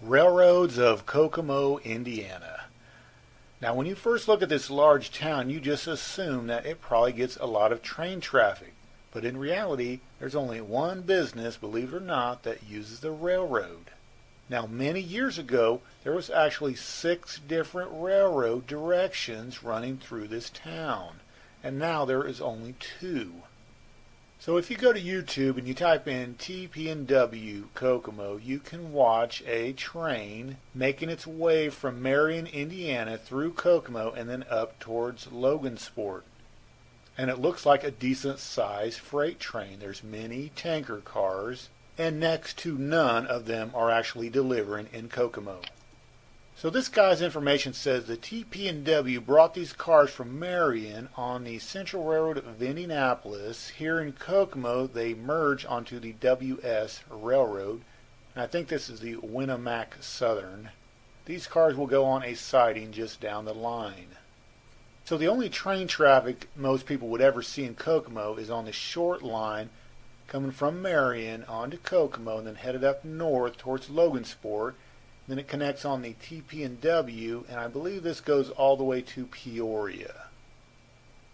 Railroads of Kokomo, Indiana. Now, when you first look at this large town, you just assume that it probably gets a lot of train traffic. But in reality, there's only one business, believe it or not, that uses the railroad. Now, many years ago, there was actually 6 different railroad directions running through this town. And now there is only 2. So if you go to YouTube and you type in TP&W Kokomo, you can watch a train making its way from Marion, Indiana through Kokomo and then up towards Logansport. And it looks like a decent sized freight train. There's many tanker cars, and next to none of them are actually delivering in Kokomo. So this guy's information says the TP&W brought these cars from Marion on the Central Railroad of Indianapolis. Here in Kokomo, they merge onto the WS Railroad. And I think this is the Winnemac Southern. These cars will go on a siding just down the line. So the only train traffic most people would ever see in Kokomo is on the short line coming from Marion onto Kokomo and then headed up north towards Logansport. Then it connects on the TP&W, and I believe this goes all the way to Peoria.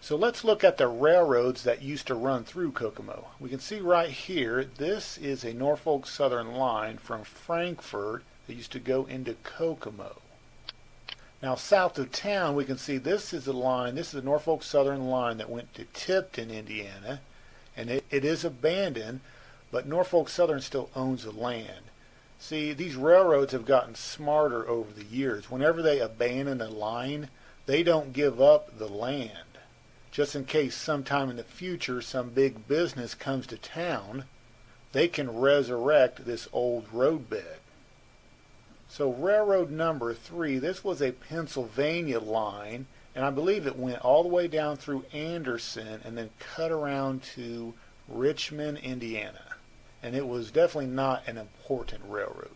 So let's look at the railroads that used to run through Kokomo. We can see right here, this is a Norfolk Southern line from Frankfort that used to go into Kokomo. Now south of town, we can see this is a line, this is a Norfolk Southern line that went to Tipton, Indiana, and it is abandoned, but Norfolk Southern still owns the land. See, these railroads have gotten smarter over the years. Whenever they abandon a line, they don't give up the land. Just in case sometime in the future some big business comes to town, they can resurrect this old roadbed. So railroad number 3, this was a Pennsylvania line, and I believe it went all the way down through Anderson and then cut around to Richmond, Indiana. And it was definitely not an important railroad.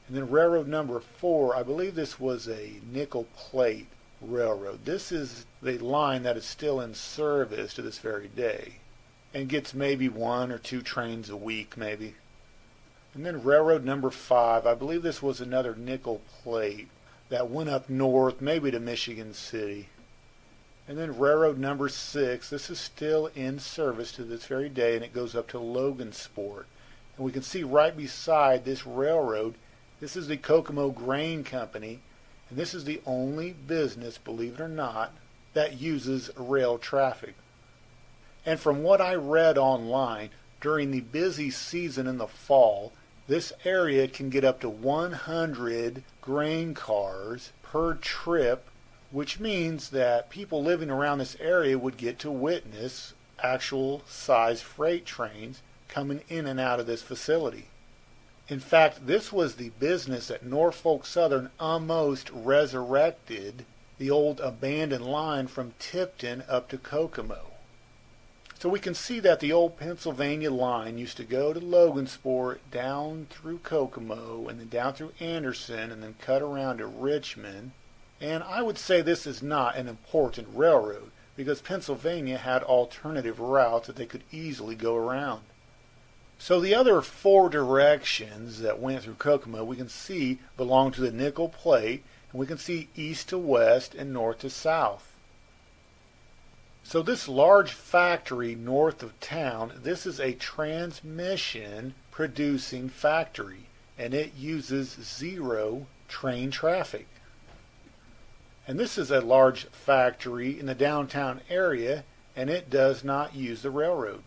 And then railroad number 4, I believe this was a nickel plate railroad. This is the line that is still in service to this very day and gets maybe 1 or 2 trains a week maybe. And then railroad number 5, I believe this was another nickel plate that went up north, maybe to Michigan City. And then railroad number 6, this is still in service to this very day, and it goes up to Logansport. And we can see right beside this railroad, this is the Kokomo Grain Company, and this is the only business, believe it or not, that uses rail traffic. And from what I read online, during the busy season in the fall, this area can get up to 100 grain cars per trip, which means that people living around this area would get to witness actual size freight trains coming in and out of this facility. In fact, this was the business that Norfolk Southern almost resurrected, the old abandoned line from Tipton up to Kokomo. So we can see that the old Pennsylvania line used to go to Logansport, down through Kokomo, and then down through Anderson, and then cut around to Richmond. And I would say this is not an important railroad because Pennsylvania had alternative routes that they could easily go around. So the other 4 directions that went through Kokomo we can see belong to the nickel plate, and we can see east to west and north to south. So this large factory north of town, this is a transmission producing factory, and it uses 0 train traffic. And this is a large factory in the downtown area, and it does not use the railroad.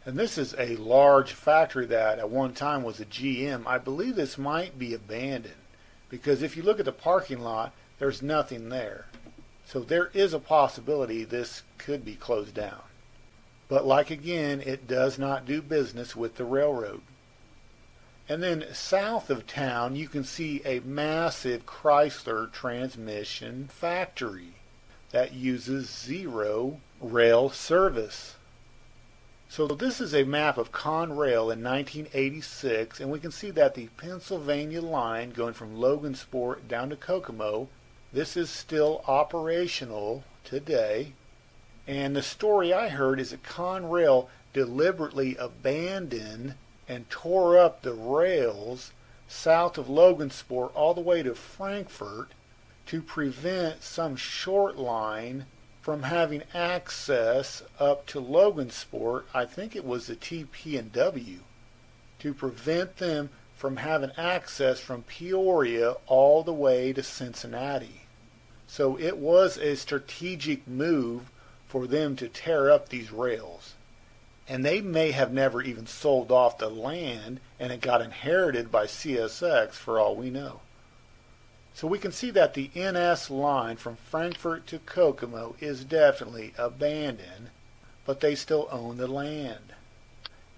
And this is a large factory that at one time was a GM. I believe this might be abandoned, because if you look at the parking lot, there's nothing there. So there is a possibility this could be closed down. But like again, it does not do business with the railroad. And then south of town, you can see a massive Chrysler transmission factory that uses 0 rail service. So this is a map of Conrail in 1986, and we can see that the Pennsylvania line going from Logansport down to Kokomo, this is still operational today. And the story I heard is that Conrail deliberately abandoned and tore up the rails south of Logansport all the way to Frankfurt to prevent some short line from having access up to Logansport. I think it was the TP&W, to prevent them from having access from Peoria all the way to Cincinnati. So it was a strategic move for them to tear up these rails. And they may have never even sold off the land, and it got inherited by CSX for all we know. So we can see that the NS line from Frankfurt to Kokomo is definitely abandoned, but they still own the land.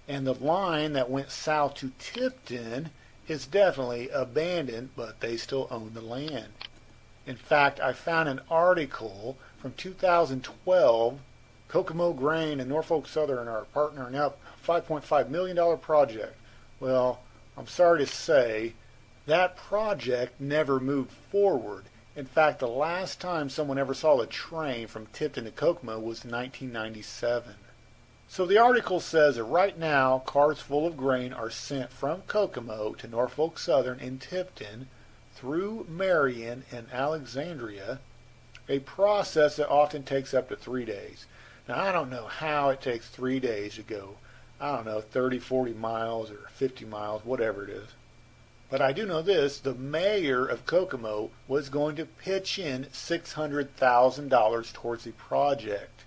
And the line that went south to Tipton is definitely abandoned, but they still own the land. In fact, I found an article from 2012. Kokomo Grain and Norfolk Southern are partnering up a $5.5 million project. Well, I'm sorry to say that project never moved forward. In fact, the last time someone ever saw a train from Tipton to Kokomo was 1997. So the article says that right now cars full of grain are sent from Kokomo to Norfolk Southern in Tipton through Marion and Alexandria, a process that often takes up to 3 days. Now, I don't know how it takes 3 days to go, 30, 40 miles or 50 miles, whatever it is. But I do know this: the mayor of Kokomo was going to pitch in $600,000 towards the project.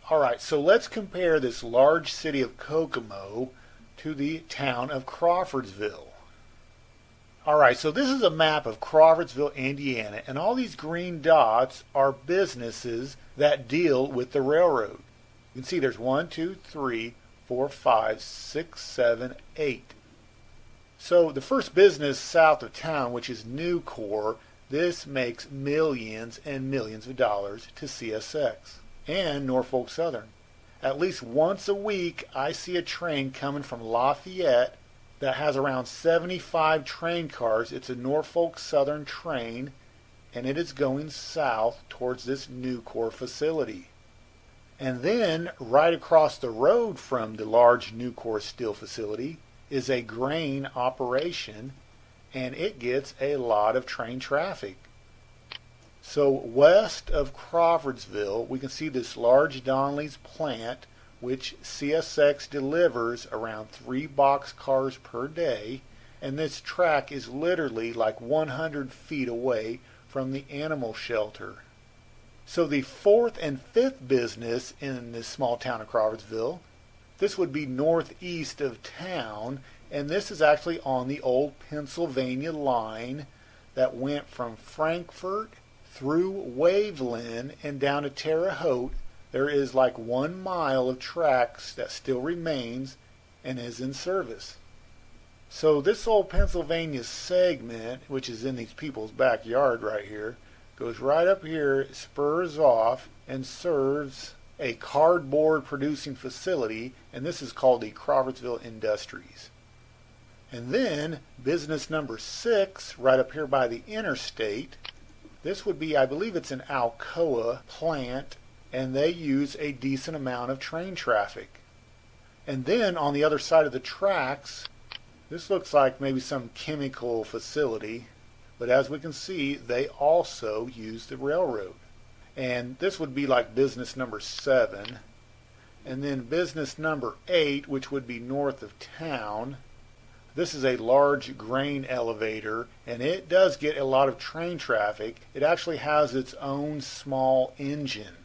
All right, so let's compare this large city of Kokomo to the town of Crawfordsville. All right, so this is a map of Crawfordsville, Indiana, and all these green dots are businesses that deal with the railroad. You can see there's 1, 2, 3, 4, 5, 6, 7, 8. So the first business south of town, which is Nucor, this makes millions and millions of dollars to CSX and Norfolk Southern. At least once a week, I see a train coming from Lafayette that has around 75 train cars. It's a Norfolk Southern train, and it is going south towards this Nucor facility. And then right across the road from the large Nucor steel facility is a grain operation, and it gets a lot of train traffic. So west of Crawfordsville, we can see this large Donnelly's plant, which CSX delivers around 3 boxcars per day, and this track is literally like 100 feet away from the animal shelter. So the fourth and fifth business in this small town of Crawfordsville, this would be northeast of town, and this is actually on the old Pennsylvania line that went from Frankfurt through Waveland and down to Terre Haute. There is like 1 mile of tracks that still remains and is in service. So this old Pennsylvania segment, which is in these people's backyard right here, goes right up here, spurs off, and serves a cardboard producing facility, and this is called the Crawfordsville Industries. And then business number 6, right up here by the interstate, this would be, I believe it's an Alcoa plant, and they use a decent amount of train traffic. And then on the other side of the tracks, this looks like maybe some chemical facility, but as we can see, they also use the railroad. And this would be like business number 7. And then business number 8, which would be north of town, this is a large grain elevator, and it does get a lot of train traffic. It actually has its own small engine.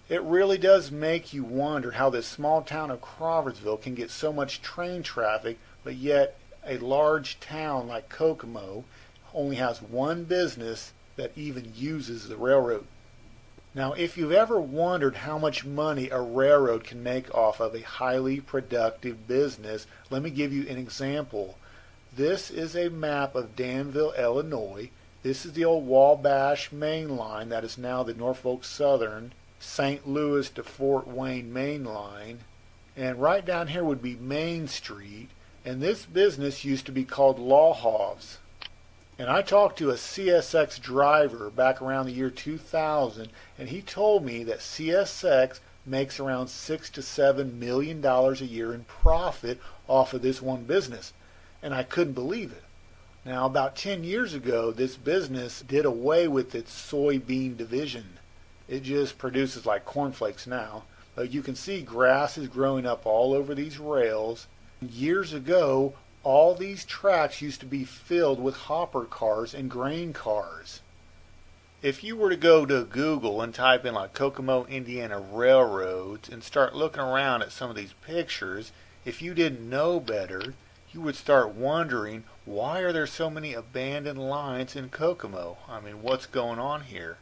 It really does make you wonder how this small town of Crawfordsville can get so much train traffic, but yet a large town like Kokomo only has one business that even uses the railroad. Now, if you've ever wondered how much money a railroad can make off of a highly productive business, let me give you an example. This is a map of Danville, Illinois. This is the old Wabash main line that is now the Norfolk Southern St. Louis to Fort Wayne main line. And right down here would be Main Street, and this business used to be called Lawhov's. And I talked to a CSX driver back around the year 2000, and he told me that CSX makes around $6 to $7 million a year in profit off of this one business. and I couldn't believe it. Now, about 10 years ago, this business did away with its soybean division. It just produces like cornflakes now. But you can see grass is growing up all over these rails. Years ago, all these tracks used to be filled with hopper cars and grain cars. If you were to go to Google and type in like Kokomo, Indiana railroads and start looking around at some of these pictures, if you didn't know better, you would start wondering, why are there so many abandoned lines in Kokomo? I mean, what's going on here?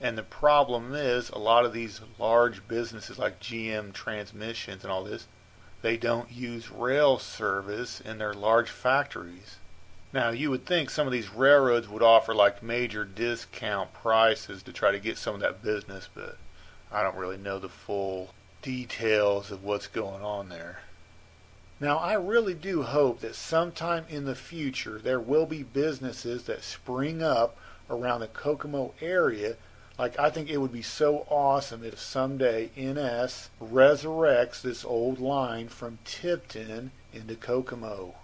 And the problem is, a lot of these large businesses like GM Transmissions and all this, they don't use rail service in their large factories. Now, you would think some of these railroads would offer like major discount prices to try to get some of that business, but I don't really know the full details of what's going on there. Now, I really do hope that sometime in the future there will be businesses that spring up around the Kokomo area. Like, I think it would be so awesome if someday NS resurrects this old line from Tipton into Kokomo.